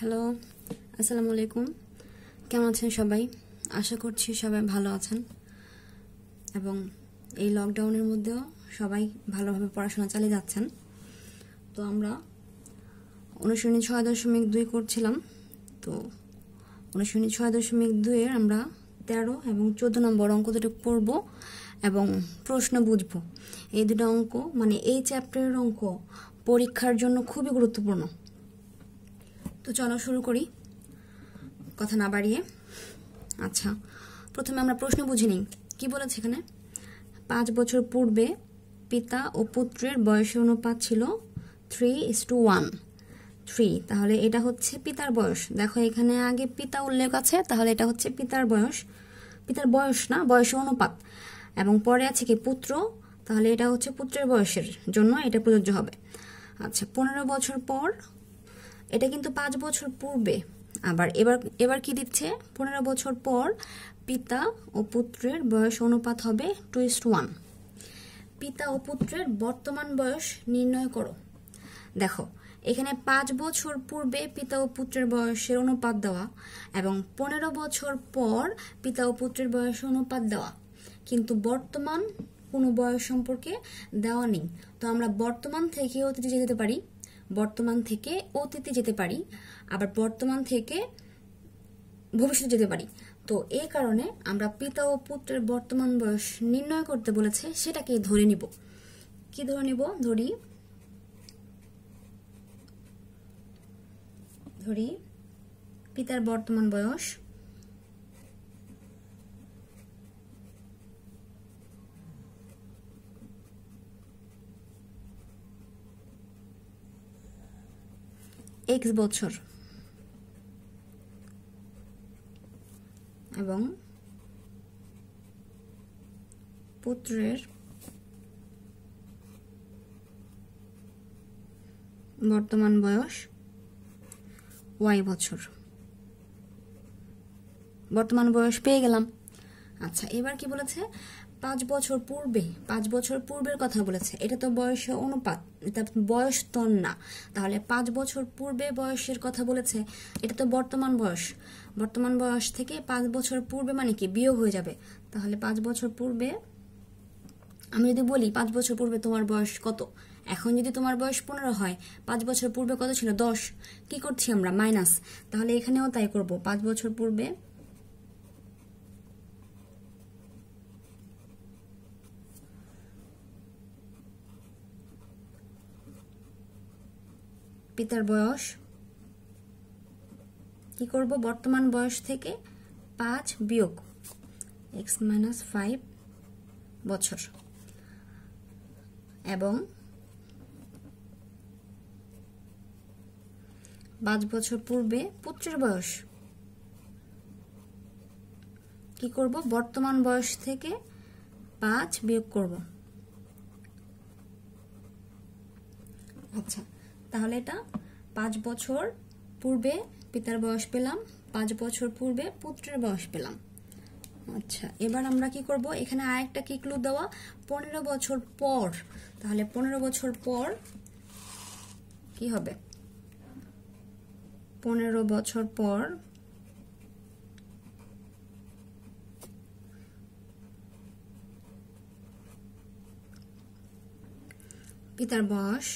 Hello, আসসালামু আলাইকুম। কেমন আছেন সবাই? আশা করছি সবাই ভালো আছেন এবং এই লকডাউনের মধ্যেও সবাই ভালোভাবে পড়াশোনা চালিয়ে যাচ্ছেন। তো আমরা অনুশীলনী 6.2 করছিলাম। তো অনুশীলনী 6.2 এর আমরা 13 এবং 14 নম্বর অঙ্ক দুটো পড়ব এবং প্রশ্ন বুঝব। এই দুটো অঙ্ক মানে এই চ্যাপ্টারের অঙ্ক পরীক্ষার জন্য খুবই গুরুত্বপূর্ণ। তো চলো শুরু করি, কথা না বাড়িয়ে। আচ্ছা, প্রথমে আমরা প্রশ্ন বুঝে নিই। কি বলেছে এখানে? 5 বছর পূর্বে পিতা ও পুত্রের বয়সের অনুপাত ছিল 3:1। 3, তাহলে এটা হচ্ছে পিতার বয়স। দেখো এখানে আগে পিতা উল্লেখ আছে, তাহলে এটা হচ্ছে পিতার বয়স। পিতার বয়স না, বয়সের অনুপাত। এবং পরে আছে কি পুত্র, তাহলে এটা হচ্ছে পুত্রের বয়সের জন্য এটা প্রযোজ্য হবে। আচ্ছা, 15 বছর পর, এটা কিন্তু 5 বছর পূর্বে। আবার এবার কি দিচ্ছে? 15 বছর পর পিতা ও পুত্রের বয়স অনুপাত হবে 2:1। পিতা ও পুত্রের বর্তমান বয়স নির্ণয় করো। দেখো এখানে 5 বছর পূর্বে পিতা ও পুত্রের বয়সের অনুপাত দেওয়া এবং 15 বছর পর পিতা ও পুত্রের বয়সের অনুপাত দেওয়া, কিন্তু বর্তমান কোনো বয়স সম্পর্কে দেওয়া নেই। তো আমরা বর্তমান থেকে অতীতে যেতে পারি, বর্তমান থেকে অতীতে যেতে পারি, আবার বর্তমান থেকে ভবিষ্যতে যেতে পারি। তো এই কারণে আমরা পিতা ও পুত্রের বর্তমান বয়স নির্ণয় করতে বলেছে, সেটাকে ধরে নিব। কি ধরে নিব? ধরি পিতার বর্তমান বয়স x বছর এবং পুত্রের বর্তমান বয়স y বছর। বর্তমান বয়স পেয়ে গেলাম। আচ্ছা, এবার কি বলেছে? 5 বছর পূর্বে, 5 বছর পূর্বের কথা বলেছে। এটা তো বয়সের অনুপাত, এটা বয়স তো না। তাহলে 5 বছর পূর্বে বয়সের কথা বলেছে, এটা তো বর্তমান বয়স। বর্তমান বয়স থেকে 5 বছর পূর্বে মানে কি বিয়োগ হয়ে যাবে। তাহলে 5 বছর পূর্বে, আমি যদি বলি 5 বছর পূর্বে তোমার বয়স কত, এখন যদি তোমার বয়স 15 হয়, 5 বছর পূর্বে কত ছিল? 10। কি করছি আমরা? মাইনাস। তাহলে এখানেও তাই করব। 5 বছর পূর্বে পিতার বয়স কি করব? বর্তমান বয়স থেকে 5 বিয়োগ x-5 বছর এবং 5 বছর পূর্বে পুত্রের বয়স কি করব? বর্তমান বয়স থেকে 5 বিয়োগ করব। আচ্ছা, তাহলে এটা 5 বছর পূর্বে পিতার বয়স পেলাম, 5 বছর পূর্বে পুত্রের বয়স পেলাম। আচ্ছা, এবার আমরা কি করব? এখানে আরেকটা কি ক্লু দেওয়া? 15 বছর পর। তাহলে 15 বছর পর কি হবে? 15 বছর পর পিতার বয়স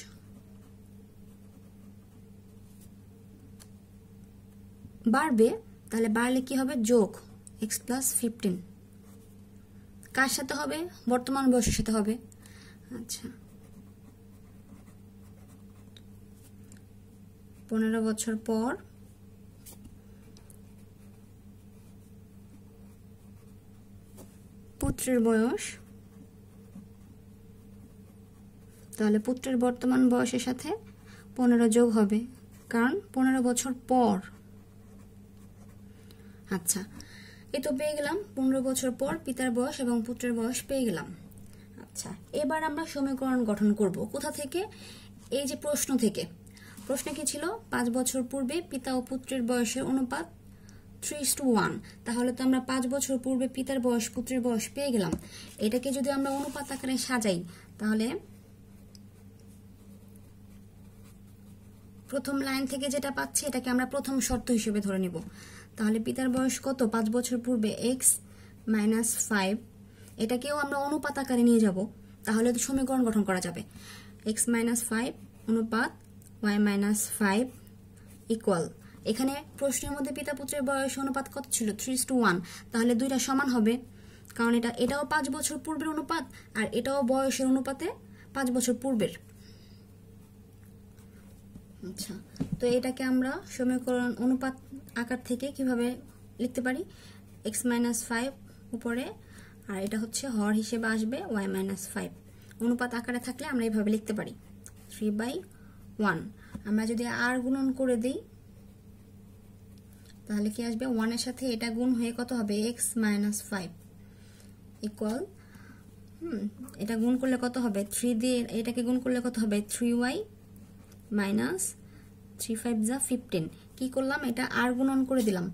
বাড়বে। তাহলে বাড়লে কি হবে? যোগ x+15। কার সাথে হবে? বর্তমান বয়সের সাথে হবে। আচ্ছা, 15 বছর পর পুত্রের বয়স, তাহলে পুত্রের বর্তমান বয়সের সাথে 15 যোগ হবে, কারণ 15 বছর পর। আচ্ছা, এ তো পেয়ে গেলাম 15 বছর পর পিতার বয়স এবং পুত্রের বয়স পেয়ে গেলাম। আচ্ছা, এবার আমরা সমীকরণ গঠন করব। কোথা থেকে? এই যে প্রশ্ন থেকে। প্রশ্ন কি ছিল? 5 বছর পূর্বে পিতা ও পুত্রের বয়সের অনুপাত 3:1। তাহলে তো আমরা 5 বছর পূর্বে পিতার বয়স পুত্রের বয়স পেয়ে গেলাম। এটাকে যদি আমরা অনুপাত আকারে সাজাই, তাহলে প্রথম লাইন থেকে যেটা পাচ্ছি এটাকে আমরা প্রথম শর্ত হিসেবে ধরে নিব। তাহলে পিতার বয়স কত, 5 বছর পূর্বে x মাইনাস 5, এটাকেও আমরা অনুপাত আকারে নিয়ে যাব, তাহলে তো সমীকরণ গঠন করা যাবে। x মাইনাস 5 অনুপাত y মাইনাস 5 ইকুয়াল, এখানে প্রশ্নের মধ্যে পিতা পুত্রের বয়স অনুপাত কত ছিল, 3:1, তাহলে দুইটা সমান হবে, কারণ এটাও 5 বছর পূর্বের অনুপাত আর এটাও বয়সের অনুপাতে 5 বছর পূর্বের। আচ্ছা, তো এটাকে আমরা সমীকরণ অনুপাত আকার থেকে কিভাবে লিখতে পারি, x মাইনাস 5 উপরে আর এটা হচ্ছে হর হিসেবে আসবে y মাইনাস 5, অনুপাত আকারে থাকলে আমরা এইভাবে লিখতে পারি 3/1। আমরা যদি আর গুণন করে দিই তাহলে কি আসবে, 1 এর সাথে এটা গুণ হয়ে কত হবে, x মাইনাস 5 ইকুয়াল, এটা গুণ করলে কত হবে, 3 দিয়ে এটাকে গুণ করলে কত হবে, 3y মাইনাস 3 5 যা 15। কি করলাম, এটা আর গুণন করে দিলাম,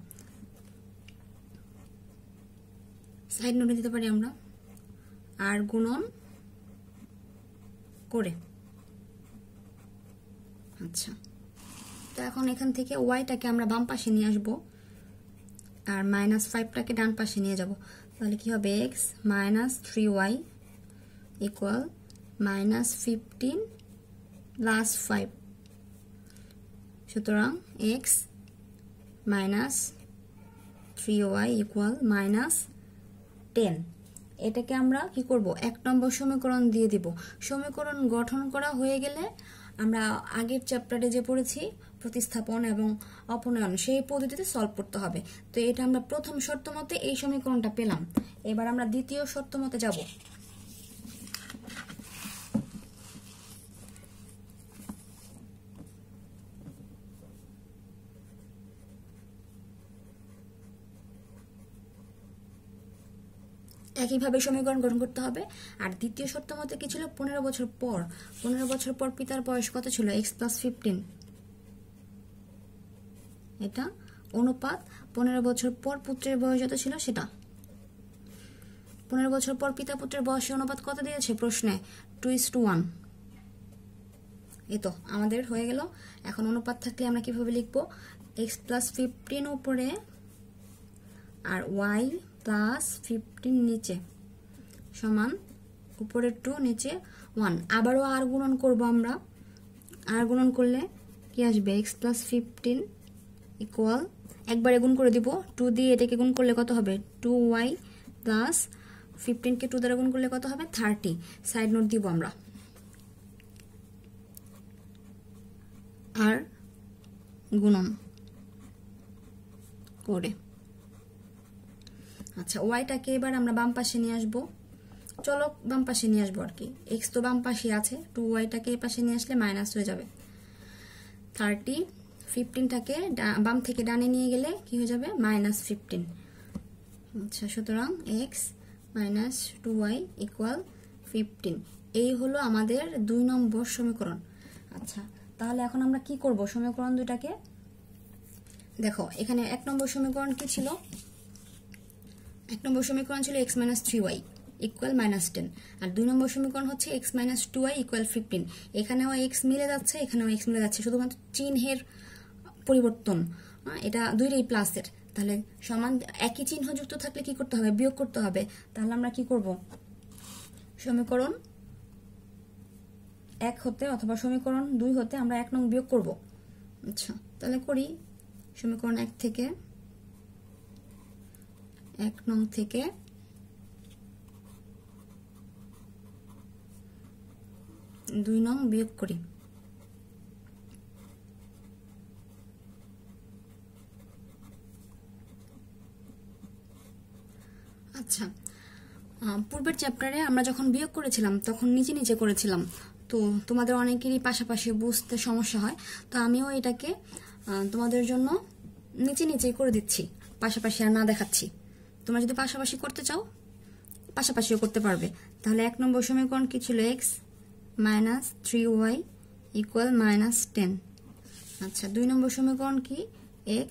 সাইড নোটে দিতে পারি আমরা, আর গুণন করে। আচ্ছা, তো এখন এখান থেকে ওয়াইটাকে আমরা বাম পাশে নিয়ে আসবো আর মাইনাস 5টাকে ডান পাশে নিয়ে যাব, তাহলে কি হবে, x minus 3y equal minus 15 plus 5। সুতরাং x minus 3y equal minus 10। এটাকে আমরা কি করব, 1 নম্বর সমীকরণ দিয়ে দিব। সমীকরণ গঠন করা হয়ে গেলে আমরা আগের চ্যাপ্টারে যে পড়েছি প্রতিস্থাপন এবং অপনয়ন, সেই পদ্ধতিতে সলভ করতে হবে। তো এটা আমরা প্রথম শর্ত মতে এই সমীকরণটা পেলাম, এবার আমরা দ্বিতীয় শর্ত মতে যাব। একইভাবে সমীকরণ গঠন করতে হবে। আর দ্বিতীয় শর্ত মতে কি ছিল, 15 বছর পর, 15 বছর পর পিতার বয়স কত ছিল, x প্লাস 15, এটা অনুপাত 15 বছর পর পুত্রের বয়স যত ছিল সেটা। 15 বছর পর পিতা পুত্রের বয়সের অনুপাত কত দিয়েছে প্রশ্নে, 2:1। এই তো আমাদের হয়ে গেল। এখন অনুপাত থাকলে আমরা কিভাবে লিখবো, x প্লাস 15 উপরে আর y প্লাস 15 নিচে সমান উপরে 2 নিচে 1। আবারও আর গুণন করব আমরা, আর গুণন করলে কি আসবে, x প্লাস 15 ইকুয়াল, একবারে গুণ করে দিব, 2 দিয়ে এটাকে গুণ করলে কত হবে, 2y প্লাস 15কে 2 দ্বারা গুণ করলে কত হবে, 30। সাইড নোট দিব আমরা, আর গুণন করে। আচ্ছা, ওয়াইটাকে এবার আমরা বাম পাশে নিয়ে আসবো, চলো বাম পাশে নিয়ে আসবো আর কি, x তো বাম পাশে আছে, 2y-টাকে এই পাশে নিয়ে আসলে মাইনাস হয়ে যাবে 30, 15টাকে বাম থেকে ডানে নিয়ে গেলে কি হয়ে যাবে, মাইনাস 15। আচ্ছা, সুতরাং x মাইনাস 2y ইকুয়াল 15, এই হলো আমাদের 2 নম্বর সমীকরণ। আচ্ছা, তাহলে এখন আমরা কি করব, সমীকরণ দুটাকে দেখো, এখানে 1 নম্বর সমীকরণ কি ছিল, 1 নম্বর সমীকরণ ছিল x minus 3y equal minus 10, আর 2 নম্বর সমীকরণ হচ্ছে x মাইনাস 2y ইকুয়াল 15। এখানেও x মিলে যাচ্ছে, এখানেও x মিলে যাচ্ছে, শুধুমাত্র চিহ্নের পরিবর্তন, এটা দুইটাই প্লাসের, তাহলে সমান একই চিহ্ন যুক্ত থাকলে কি করতে হবে, বিয়োগ করতে হবে। তাহলে আমরা কি করব, সমীকরণ 1 হতে অথবা সমীকরণ 2 হতে আমরা 1 নং বিয়োগ করব। আচ্ছা, তাহলে করি, সমীকরণ 1 থেকে 1 নং থেকে 2 নং বিয়োগ করি। আচ্ছা, পূর্বের চ্যাপ্টারে আমরা যখন বিয়োগ করেছিলাম তখন নিচে নিচে করেছিলাম, তো তোমাদের অনেকেরই পাশাপাশি বুঝতে সমস্যা হয়, তো আমিও এটাকে তোমাদের জন্য নিচে নিচেই করে দিচ্ছি, পাশাপাশি আর না দেখাচ্ছি। তোমরা যদি পাশাপাশি করতে চাও পাশাপাশিও করতে পারবে। তাহলে 1 নম্বর সমীকরণ কি ছিল, x minus 3y equal minus 10। আচ্ছা, 2 নম্বর সমীকরণ কি, x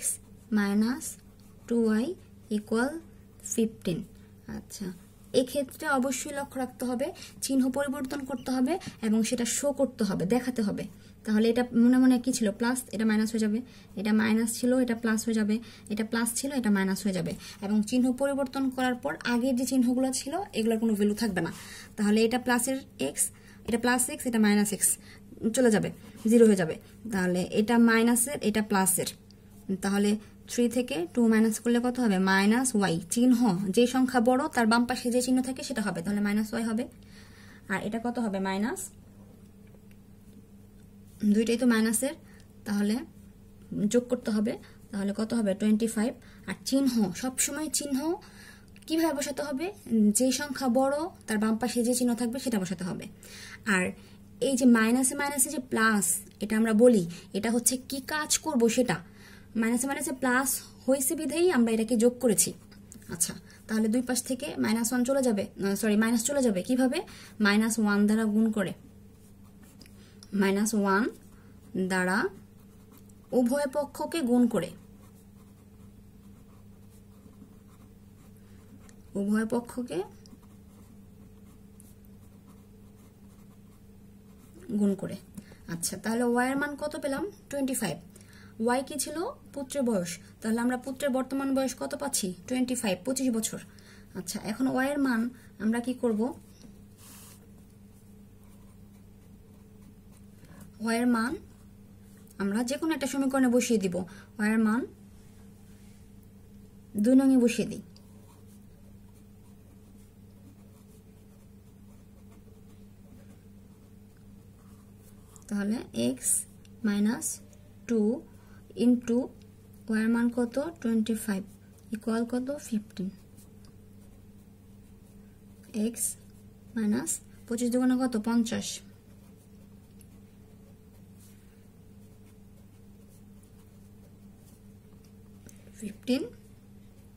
মাইনাস 2y ইকুয়াল 15। আচ্ছা, এক্ষেত্রে অবশ্যই লক্ষ্য রাখতে হবে, চিহ্ন পরিবর্তন করতে হবে এবং সেটা শো করতে হবে, দেখাতে হবে, তাহলে এটা মনে মনে কি ছিল প্লাস, এটা মাইনাস হয়ে যাবে, এটা মাইনাস ছিল এটা প্লাস হয়ে যাবে, এটা প্লাস ছিল এটা মাইনাস হয়ে যাবে, এবং চিহ্ন পরিবর্তন করার পর আগের যে চিহ্নগুলো ছিল এগুলোর কোনো ভ্যালু থাকবে না। তাহলে এটা প্লাসের এক্স, এটা প্লাস এক্স, এটা মাইনাস এক্স চলে যাবে, 0 হয়ে যাবে। তাহলে এটা মাইনাসের এটা প্লাসের, তাহলে 3 থেকে 2 মাইনাস করলে কত হবে, মাইনাস ওয়াই। চিহ্ন যে সংখ্যা বড় তার বাম পাশে যে চিহ্ন থাকে সেটা হবে, তাহলে মাইনাস ওয়াই হবে। আর এটা কত হবে, মাইনাস, দুইটাই তো মাইনাসের, তাহলে যোগ করতে হবে, তাহলে কত হবে 25। আর চিহ্ন সবসময় চিহ্ন কিভাবে বসাতে হবে, যে সংখ্যা বড় তার বাম পাশে যে চিহ্ন থাকবে সেটা বসাতে হবে। আর এই যে মাইনাসে মাইনাসে যে প্লাস, এটা আমরা বলি এটা হচ্ছে কি কাজ করব সেটা, মাইনাসে মাইনাসে প্লাস হয়েছে বিধেই আমরা এটাকে যোগ করেছি। আচ্ছা, তাহলে দুই পাশ থেকে -1 চলে যাবে, সরি মাইনাস চলে যাবে কিভাবে, -1 দ্বারা গুণ করে, -1 দ্বারা উভয় পক্ষকে গুণ করে, উভয় পক্ষকে গুণ করে। আচ্ছা, তাহলে ওয়াই এর মান কত পেলাম, 25। ওয়াই কি ছিল, পুত্রের বয়স, তাহলে আমরা পুত্রের বর্তমান বয়স কত পাচ্ছি, 25, 25 বছর। আচ্ছা, এখন ওয়াই এর মান আমরা কি করব, ওয়াই এর মান আমরা যে কোনো একটা সমীকরণে বসিয়ে দিব, ওয়াই এর মান 2 নং এ বসিয়ে দিই। তাহলে এক্স মাইনাস 2 ইন্টু ওয়াই এর মান কত, 25 ইকুয়াল কত, 15। এক্স মাইনাস 25 দুগুণে কত, 50। 15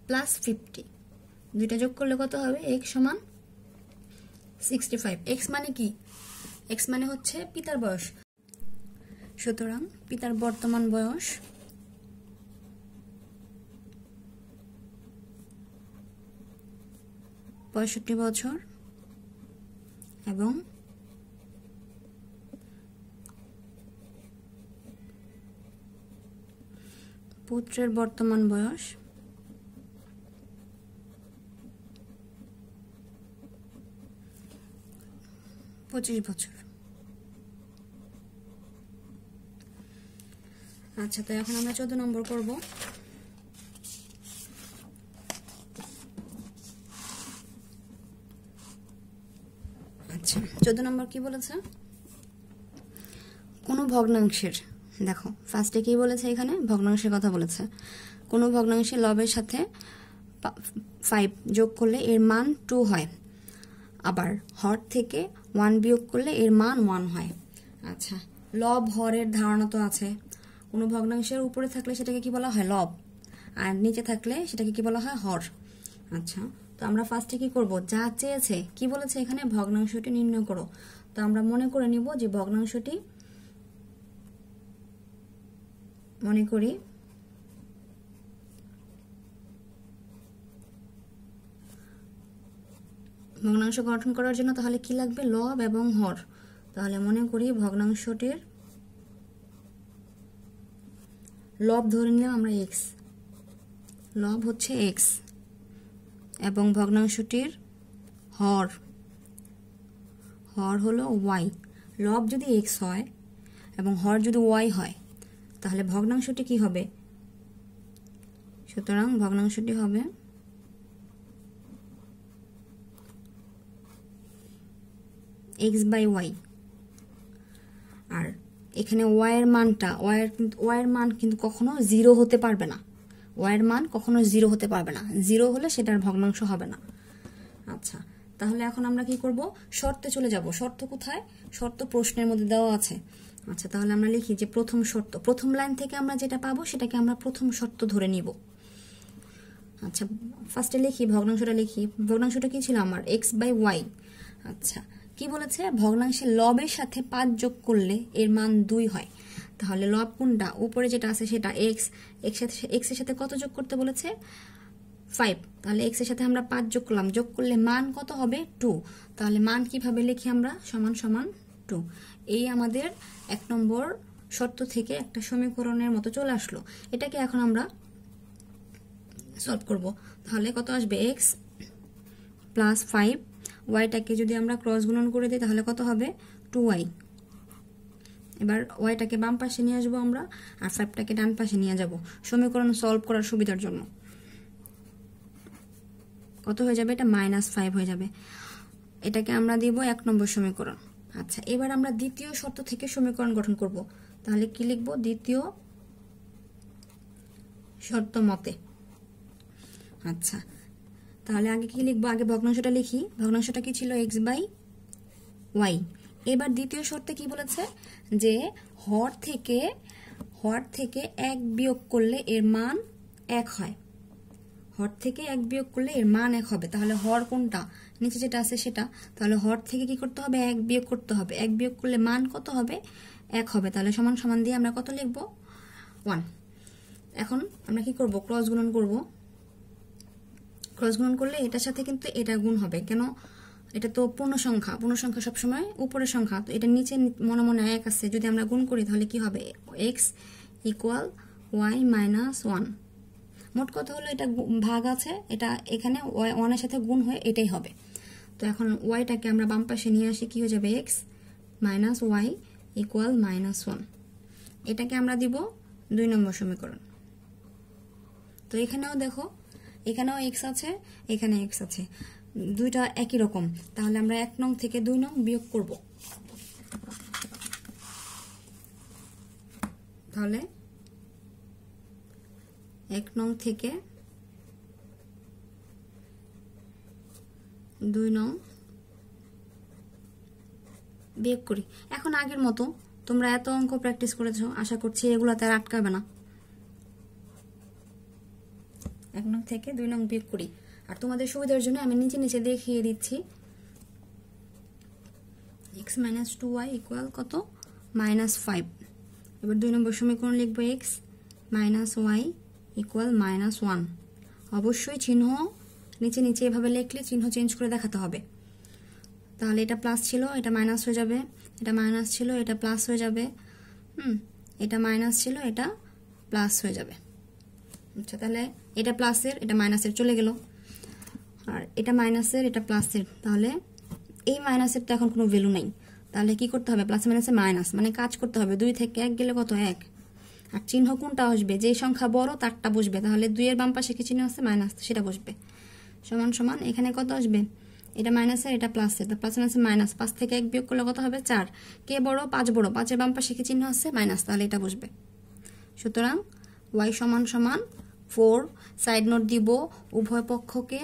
প্লাস 50, দুইটা যোগ করলে কত হবে, x সমান 65। x মানে কি, x মানে হচ্ছে পিতার বয়স, সুতরাং পিতার বর্তমান বয়স 65 বছর এবং পুত্রের বর্তমান বয়স 25 বছর। আচ্ছা, তো এখন আমরা 14 নম্বর করব। আচ্ছা, 14 নম্বর কি বলেছে, কোনো ভগ্নাংশের, দেখো ফার্স্টে কি বলেছে, এখানে ভগ্নাংশের কথা বলেছে, কোনো ভগ্নাংশের লবের সাথে 5 যোগ করলে এর মান 2 হয়, আবার হর থেকে 1 বিয়োগ করলে এর মান 1 হয়। আচ্ছা, লব হরের ধারণা তো আছে, কোনো ভগ্নাংশের উপরে থাকলে সেটাকে কি বলা হয়, লব, আর নিচে থাকলে সেটাকে কি বলা হয়, হর। আচ্ছা, তো আমরা ফার্স্টে কি করব, যা চেয়েছে কি বলেছে এখানে, ভগ্নাংশটি নির্ণয় করো। তো আমরা মনে করে নিব যে ভগ্নাংশটি, মনে করি ভগ্নাংশ গঠন করার জন্য তাহলে কি লাগবে, লব এবং হর। তাহলে মনে করি ভগ্নাংশটির লব ধরে নিলাম আমরা x, লব হচ্ছে x, এবং ভগ্নাংশটির হর, হর হলো y। লব যদি x হয় এবং হর যদি y হয় তাহলে ভগ্নাংশটি কি হবে, সুতরাং ভগ্নাংশটি হবে x/y। আর এখানে y এর মানটা, y এর মান কিন্তু কখনো 0 হতে পারবে না, y এর মান কখনো 0 হতে পারবে না, 0 হলে সেটার ভগ্নাংশ হবে না। আচ্ছা, তাহলে এখন আমরা কি করব, শর্তে চলে যাব। শর্ত কোথায়, শর্ত প্রশ্নের মধ্যে দেওয়া আছে। আচ্ছা, তাহলে আমরা লিখি যে প্রথম শর্ত, প্রথম লাইন থেকে আমরা যেটা পাবো সেটাকে আমরা প্রথম শর্ত ধরে নিব। আচ্ছা, ফার্স্টে লিখি, ভগ্নাংশটা লিখি, ভগ্নাংশটা কি ছিল আমার, x/y। আচ্ছা, কি বলেছে, ভগ্নাংশের লবের সাথে 5 যোগ করলে এর মান 2 হয়। তাহলে লব কোনটা, উপরে যেটা আছে সেটা x, x এর সাথে কত যোগ করতে বলেছে, 5। তাহলে x এর সাথে আমরা 5 যোগ করলাম, যোগ করলে মান কত হবে, 2। তাহলে মান কিভাবে লিখি আমরা, সমান সমান 2। এই আমাদের 1 নম্বর শর্ত থেকে একটা সমীকরণের মতো চলে আসলো। এটাকে এখন আমরা সলভ করব। তাহলে কত আসবে x প্লাস 5, ওয়াইটাকে যদি আমরা ক্রস গুণন করে দিই তাহলে কত হবে 2y। এবার ওয়াইটাকে বাম পাশে নিয়ে আসবো আমরা, আর 5টাকে ডান পাশে নিয়ে যাব সমীকরণ সলভ করার সুবিধার জন্য। কত হয়ে যাবে? এটা -5 হয়ে যাবে। এটাকে আমরা দিব 1 নম্বর সমীকরণ। আচ্ছা, এবার আমরা দ্বিতীয় শর্ত থেকে সমীকরণ গঠন করব। তাহলে কি লিখব? দ্বিতীয় শর্ত মতে। আচ্ছা, তাহলে আগে কি লিখবো? আগে ভগ্নাংশটা লিখি। ভগ্নাংশটা কি ছিল? x/y। এবার দ্বিতীয় শর্তে কি বলেছে? যে হর থেকে 1 বিয়োগ করলে এর মান 1 হয়। হর থেকে 1 বিয়োগ করলে এর মান 1 হবে। তাহলে হর কোনটা? নিচে যেটা আছে সেটা। তাহলে হর থেকে কি করতে হবে? 1 বিয়োগ করতে হবে। 1 বিয়োগ করলে মান কত হবে? 1 হবে। তাহলে সমান সমান দিয়ে আমরা কত লিখব? 1। এখন আমরা কি করব? ক্রস গুণন করব। ক্রস গুণন করলে এটার সাথে কিন্তু এটা গুণ হবে। কেন? এটা তো পূর্ণ সংখ্যা। পূর্ণ সংখ্যা সবসময় উপরের সংখ্যা, তো এটা নিচে মনে মনে 1 আছে। যদি আমরা গুণ করি তাহলে কি হবে? x = y - 1। মোট কথা হলো এটা ভাগ আছে, এটা এখানে 1 এর সাথে গুণ হয়ে এটাই হবে। তো এখন ওয়াইটাকে আমরা বাম পাশে নিয়ে আসি, কি হয়ে যাবে? x - y = -1। এটাকে আমরা দিব 2 নম্বর সমীকরণ। তো এখানেও দেখো, এখানেও x আছে, এখানে x আছে, দুইটা একই রকম। তাহলে আমরা 1 নং থেকে 2 নং বিয়োগ করব। তাহলে 1 নং থেকে 2 নং বিয়োগ করি। এখন আগের মতো তোমরা এত অঙ্ক প্র্যাকটিস করেছো, আশা করছি এগুলোতে আর আটকাবে না। 1 নং থেকে 2 নং বিয়োগ করি। আর তোমাদের সুবিধার জন্য আমি নিচে নিচে দেখিয়ে দিচ্ছি। x - 2y = কত? -5। এবার 2 নম্বর সমীকরণ লিখব x - y = -1। অবশ্যই চিহ্ন নিচে নিচে এভাবে লিখলে চিহ্ন চেঞ্জ করে দেখাতে হবে। তাহলে এটা প্লাস ছিল, এটা মাইনাস হয়ে যাবে। এটা মাইনাস ছিল, এটা প্লাস হয়ে যাবে। এটা মাইনাস ছিল, এটা প্লাস হয়ে যাবে। আচ্ছা, তাহলে এটা প্লাসের, এটা মাইনাসের চলে গেল। আর এটা মাইনাসের, এটা প্লাসের। তাহলে এই মাইনাসের তো এখন কোনো ভ্যালু নাই। তাহলে কি করতে হবে? প্লাস মাইনাসে মাইনাস, মানে কাজ করতে হবে। 2 থেকে 1 গেলে কত? 1। আর চিহ্ন কোনটা আসবে? যে সংখ্যা বড় তারটা বসবে। তাহলে 2 এর বাম পাশে কি চিহ্ন আছে? মাইনাস, সেটা বসবে। সমান সমান এখানে কত আসবে? এটা মাইনাসের, এটা প্লাসের। তো প্লাস মাইনাসে মাইনাস, 5 থেকে 1 বিয়োগ করলে কত হবে? 4। কে বড়? 5 বড়। 5 এর বাম পাশে কি চিহ্ন আছে? মাইনাস, তাহলে এটা বসবে। সুতরাং y = 4। সাইড নোট দিব, উভয় পক্ষকে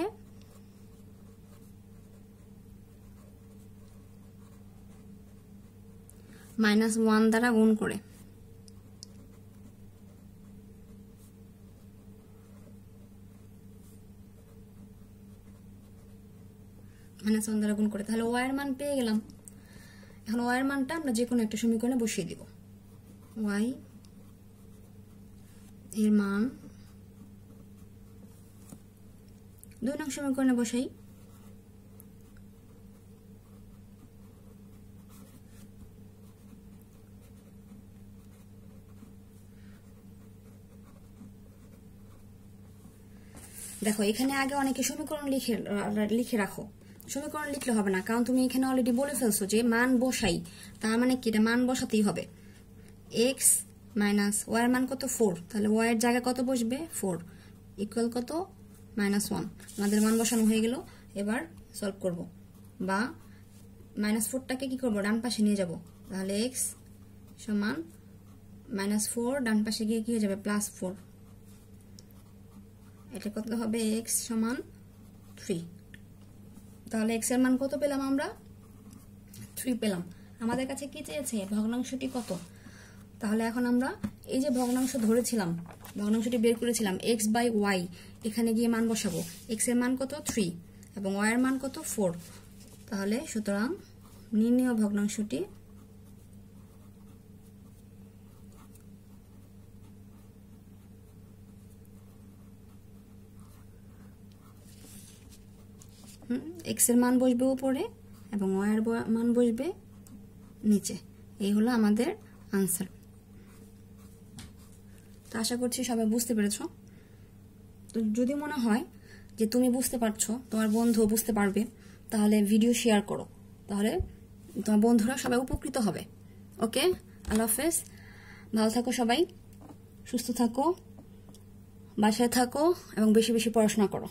-1 দ্বারা গুণ করে। -1 দ্বারা গুণ করে। তাহলে y এর মান পেয়ে গেলাম। এখন y এর মানটা আমরা যে কোনো একটা সমীকরণে বসিয়ে দিব। y এর মান 2 নং সমীকরণে বসাই। দেখো, এখানে আগে অনেকে সমীকরণ লিখে রাখো। সমীকরণ লিখলে হবে না, কারণ তুমি এখানে অলরেডি বলে ফেলছো যে মান বসাই। তার মানে কি? এটা মান বসাতেই হবে। x - y এর মান কত? 4। তাহলে y এর জায়গায় কত বসবে? 4 = কত? -1। আমাদের মান বসানো হয়ে গেল। এবার সলভ করব, বা -4টাকে কি করব? ডান পাশে নিয়ে যাব। তাহলে x = -4, ডান পাশে গিয়ে কি হয়ে যাবে? +4। এটা কত হবে? x = 3। তাহলে x এর মান কত পেলাম আমরা? 3 পেলাম। আমাদের কাছে কি চেয়েছে? ভগ্নাংশটি কত? তাহলে এখন আমরা এই যে ভগ্নাংশ ধরেছিলাম, ভগ্নাংশটি বের করেছিলাম x/y, এখানে গিয়ে মান বসাবো। x এর মান কত? 3 এবং y এর মান কত? 4। তাহলে সুতরাং নির্ণেয় ভগ্নাংশটি x এর মান বসবে উপরে এবং y এর মান বসবে নিচে। এই হলো আমাদের আনসার। তো আশা করছি সবাই বুঝতে পেরেছো। তো যদি মনে হয় যে তুমি বুঝতে পারছো, তোমার বন্ধু বুঝতে পারবে, তাহলে ভিডিও শেয়ার করো, তাহলে তোমার বন্ধুরা সবাই উপকৃত হবে। ওকে, আল্লাহ হাফেজ, ভালো থাকো সবাই, সুস্থ থাকো, বাসায় থাকো এবং বেশি বেশি পড়াশোনা করো।